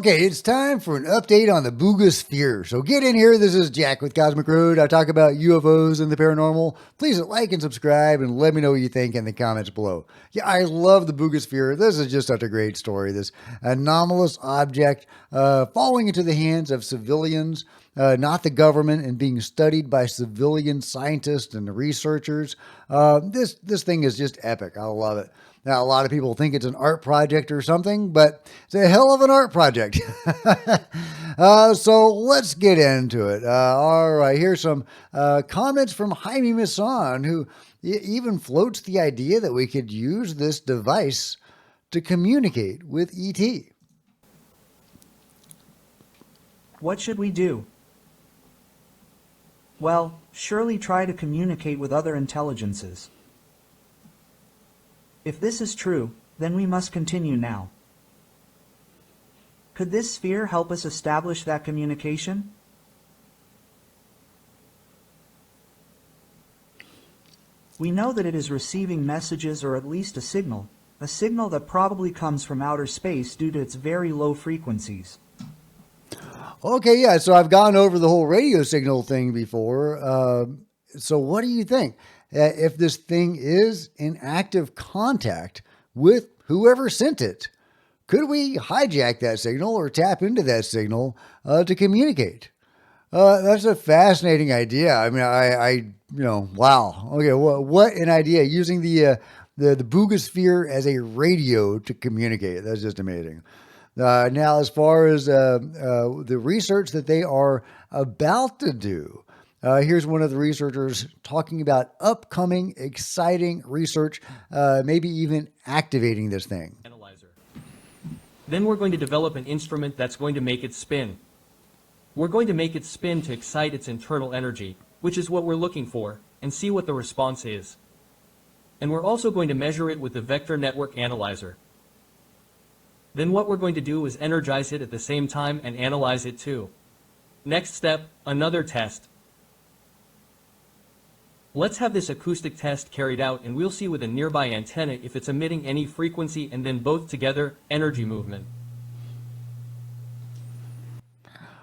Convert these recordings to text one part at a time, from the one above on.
Okay, it's time for an update on the BUGA sphere. So get in here. This is Jack with Cosmic Road. I talk about UFOs and the paranormal. Please like and subscribe and let me know what you think in the comments below. Yeah, I love the BUGA sphere. This is just such a great story. This anomalous object falling into the hands of civilians, not the government, and being studied by civilian scientists and researchers. This thing is just epic. I love it. Now, a lot of people think it's an art project or something, but it's a hell of an art project. So let's get into it. All right, here's some comments from Jaime Misson, who even floats the idea that we could use this device to communicate with ET. What should we do? Well, surely try to communicate with other intelligences. If this is true, then we must continue now. Could this sphere help us establish that communication? We know that it is receiving messages, or at least a signal that probably comes from outer space due to its very low frequencies. Okay, yeah, so I've gone over the whole radio signal thing before. So what do you think? If this thing is in active contact with whoever sent it, could we hijack that signal or tap into that signal to communicate? That's a fascinating idea. I mean, wow. Okay, what an idea, using the BUGA sphere as a radio to communicate. That's just amazing. Now, as far as the research that they are about to do, here's one of the researchers talking about upcoming exciting research, maybe even activating this thing. Analyzer. Then we're going to develop an instrument that's going to make it spin. We're going to make it spin to excite its internal energy, which is what we're looking for, and see what the response is. And we're also going to measure it with the vector network analyzer. Then what we're going to do is energize it at the same time and analyze it too. Next step, another test. Let's have this acoustic test carried out, and we'll see with a nearby antenna if it's emitting any frequency, and then both together, energy movement.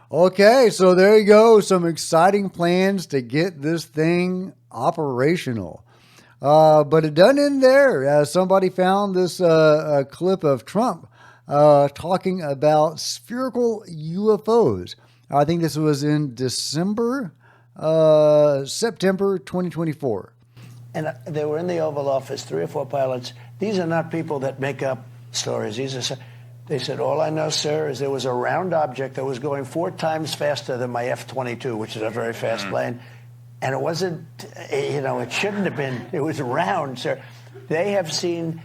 Okay, so there you go. Some exciting plans to get this thing operational. But it doesn't end there. Somebody found this clip of Trump talking about spherical UFOs. I think this was in September 2024. And they were in the Oval Office, 3 or 4 pilots. These are not people that make up stories. They said, all I know, sir, is there was a round object that was going 4 times faster than my F-22, which is a very fast plane. And it wasn't, it shouldn't have been. It was round, sir. They have seen,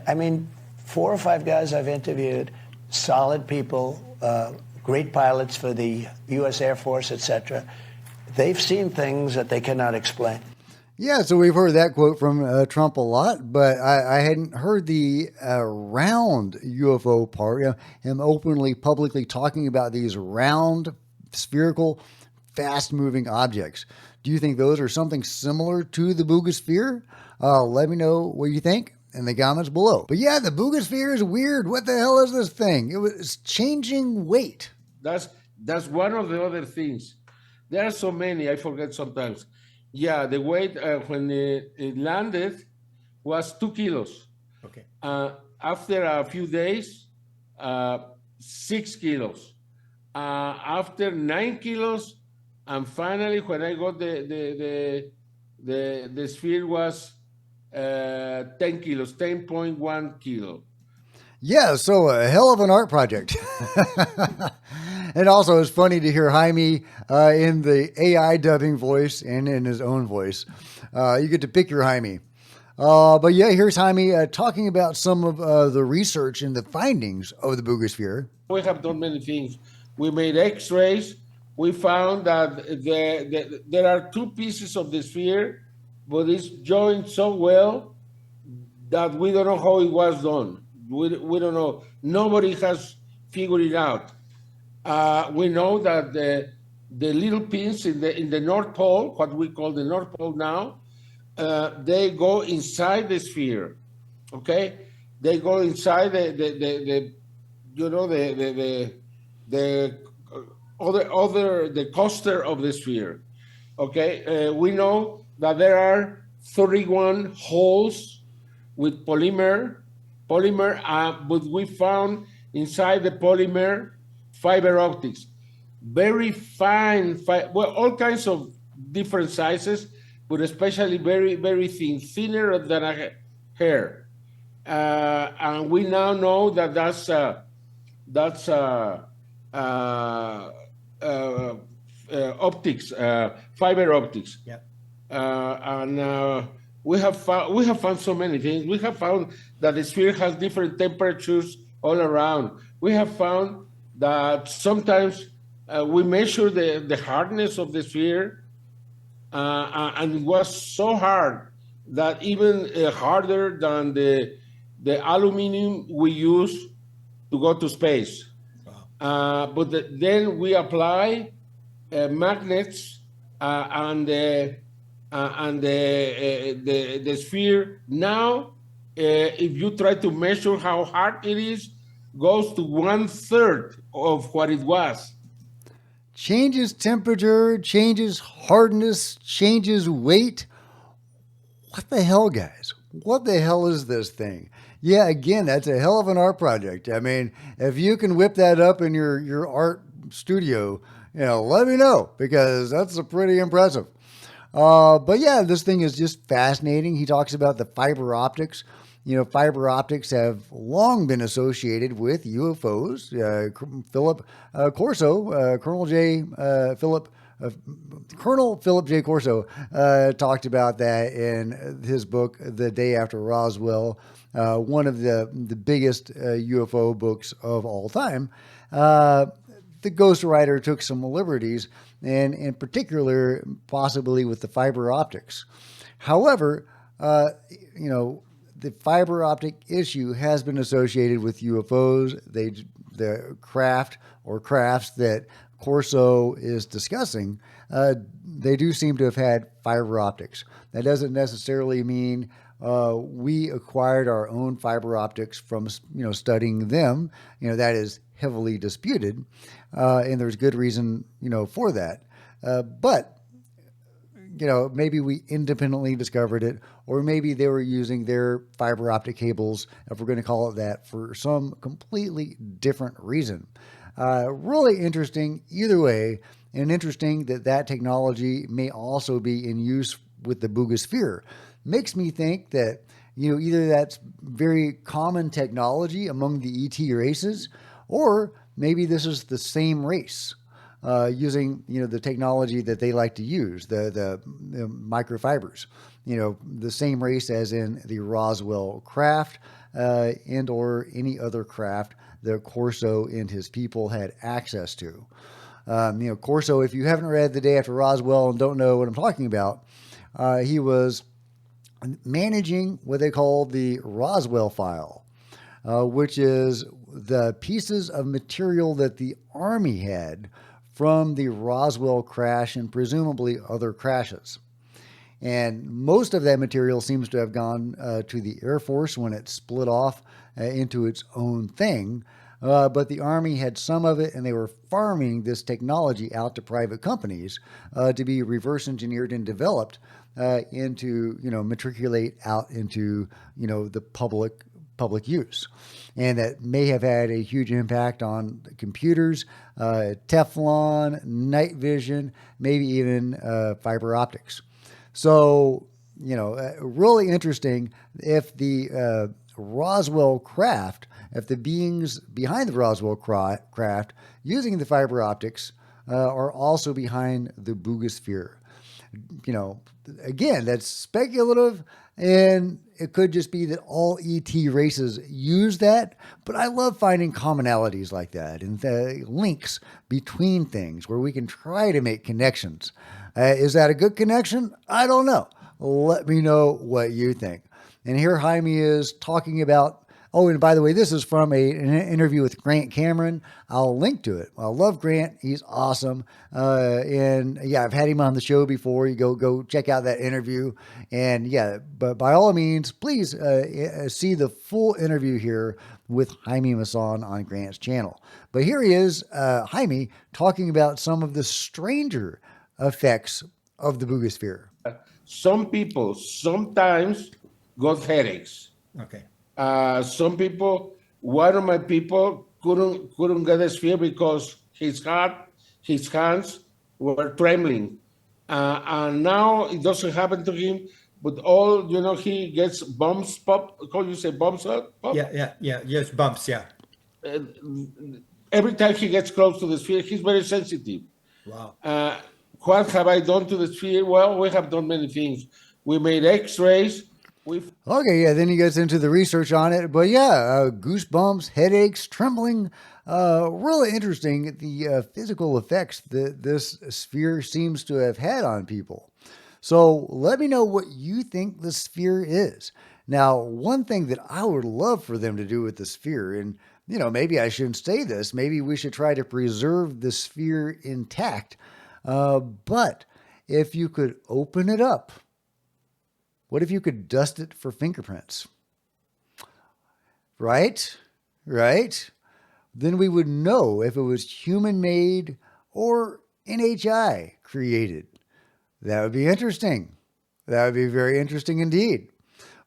4 or 5 guys I've interviewed, solid people, great pilots for the U.S. Air Force, etc. They've seen things that they cannot explain. Yeah, so we've heard that quote from Trump a lot, but I hadn't heard the round UFO part. Him openly, publicly talking about these round, spherical, fast-moving objects. Do you think those are something similar to the BUGA sphere? Let me know what you think in the comments below. But yeah, the BUGA sphere is weird. What the hell is this thing? It was changing weight. That's one of the other things. There are so many, I forget sometimes. Yeah, the weight when it landed was 2 kilos. Okay. After a few days, 6 kilos. After 9 kilos, and finally, when I got the sphere was 10 kilos, 10.1 kilo. Yeah, so a hell of an art project. And also, it's funny to hear Jaime in the AI dubbing voice and in his own voice. You get to pick your Jaime. But yeah, here's Jaime talking about some of the research and the findings of the BUGA sphere. We have done many things. We made X-rays. We found that there are 2 pieces of the sphere, but it's joined so well that we don't know how it was done. We don't know. Nobody has figured it out. We know that the little pins in the North Pole, what we call the North Pole now, they go inside the sphere. Okay, they go inside the the the cluster of the sphere. Okay, we know that there are 31 holes with polymer, but we found inside the polymer fiber optics, very fine, well, all kinds of different sizes, but especially very, very thin, thinner than a hair. And we now know that that's uh, optics, fiber optics. Yeah. And we have found so many things. We have found that the sphere has different temperatures all around. We have found that sometimes we measure the hardness of the sphere, and it was so hard that even harder than the aluminum we use to go to space. Then we apply magnets, and the sphere now, if you try to measure how hard it is, goes to 1/3 of what it was. Changes temperature, changes hardness, changes weight. What the hell, guys? What the hell is this thing? Yeah, again, that's a hell of an art project. I mean, if you can whip that up in your art studio, let me know, because that's pretty impressive. But yeah, this thing is just fascinating. He talks about the fiber optics. Fiber optics have long been associated with UFOs. Philip Corso, Colonel Philip J. Corso talked about that in his book, The Day After Roswell, one of the biggest UFO books of all time. The ghostwriter took some liberties, and in particular, possibly with the fiber optics. However, the fiber optic issue has been associated with UFOs. The craft or crafts that Corso is discussing, they do seem to have had fiber optics. That doesn't necessarily mean we acquired our own fiber optics from studying them. That is heavily disputed, and there's good reason for that. But maybe we independently discovered it, or maybe they were using their fiber optic cables, if we're going to call it that, for some completely different reason. Really interesting either way, and interesting that technology may also be in use with the BUGA sphere. Makes me think that, either that's very common technology among the ET races, or maybe this is the same race. Using the technology that they like to use, the microfibers, the same race as in the Roswell craft, and or any other craft that Corso and his people had access to. Corso, if you haven't read The Day After Roswell and don't know what I'm talking about, he was managing what they call the Roswell file, which is the pieces of material that the Army had from the Roswell crash and presumably other crashes. And most of that material seems to have gone to the Air Force when it split off into its own thing. But the Army had some of it, and they were farming this technology out to private companies to be reverse engineered and developed into, matriculate out into, the public use. And that may have had a huge impact on computers, Teflon, night vision, maybe even fiber optics. So, really interesting if the Roswell craft, if the beings behind the Roswell craft using the fiber optics are also behind the BUGA sphere. Again, that's speculative, and it could just be that all ET races use that. But I love finding commonalities like that and the links between things where we can try to make connections. Is that a good connection? I don't know. Let me know what you think. And here Jaime is talking about Oh, and by the way, this is from an interview with Grant Cameron. I'll link to it. I love Grant. He's awesome. And yeah, I've had him on the show before. You go check out that interview. And yeah, but by all means, please see the full interview here with Jaime Maussan on Grant's channel. But here he is, Jaime, talking about some of the stranger effects of the Bugosphere. Some people sometimes got headaches. Okay. Some people, one of my people couldn't get a sphere because his hands were trembling. And now it doesn't happen to him, but he gets bumps pop. How you say bumps up? Pop? Yeah. Yes, bumps. Yeah. Every time he gets close to the sphere, he's very sensitive. Wow. What have I done to the sphere? Well, we have done many things. We made X-rays. Okay, yeah, then he gets into the research on it. But yeah, goosebumps, headaches, trembling. Really interesting, the physical effects that this sphere seems to have had on people. So let me know what you think the sphere is. Now, one thing that I would love for them to do with the sphere, and maybe I shouldn't say this, maybe we should try to preserve the sphere intact. But if you could open it up, what if you could dust it for fingerprints? Right? Then we would know if it was human-made or NHI created. That would be interesting. That would be very interesting indeed.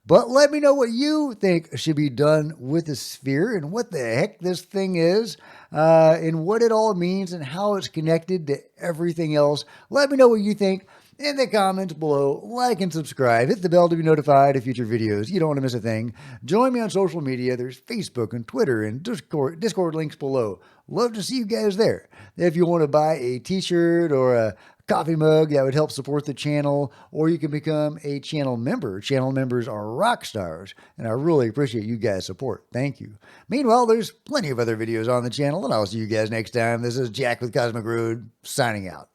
But let me know what you think should be done with the sphere and what the heck this thing is, and what it all means and how it's connected to everything else. Let me know what you think in the comments below. Like and subscribe. Hit the bell to be notified of future videos. You don't want to miss a thing. Join me on social media. There's Facebook and Twitter and Discord links below. Love to see you guys there. If you want to buy a t-shirt or a coffee mug, that would help support the channel, or you can become a channel member. Channel members are rock stars, and I really appreciate you guys' support. Thank you. Meanwhile, there's plenty of other videos on the channel, and I'll see you guys next time. This is Jack with Cosmic Road, signing out.